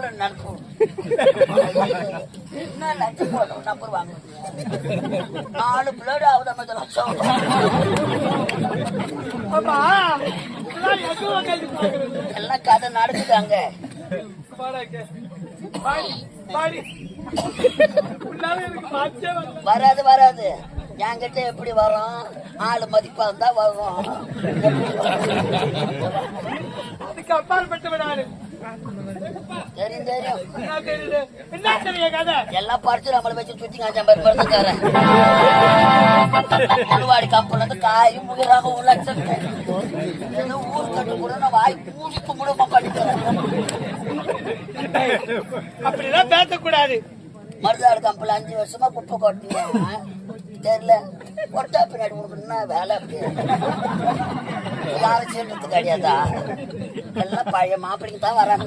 கூட நடக்கும். என்ன லட்சம் போட்டோம் நம்பர் வாங்க 4 பிளேடு ஆகுது 50 லட்சம். எல்லாம் கதை நடக்குதாங்க. வராது வராது. என்கிட்ட எப்படி வரும்? ஆளு மதிப்பா இருந்தா வரும். தெரியும் தெரியும். எல்லாம் படிச்சு நம்மளை வச்சு சுத்தி காஞ்சாம்பருக்காரன் முழுவாடி கம்பெனி வந்து காயும் முழுறாங்க 1 லட்சம். ஊர் கட்டு கூட நான் வாய் பூசி கும்பிடுமா பண்ணிக்கிறேன். அப்படிலாம் பேசக்கூடாது. மருதாடு கம்பெனி 5 வருஷமா குப்பை கொட்டினேன். தெரியல கொட்டா பின்னாடி உனக்கு வேலை அப்படி யாரும் சேர்ந்தது கிடையாதா? எல்லாம் பழைய மாப்பிள்ளைங்க தான் வராங்க.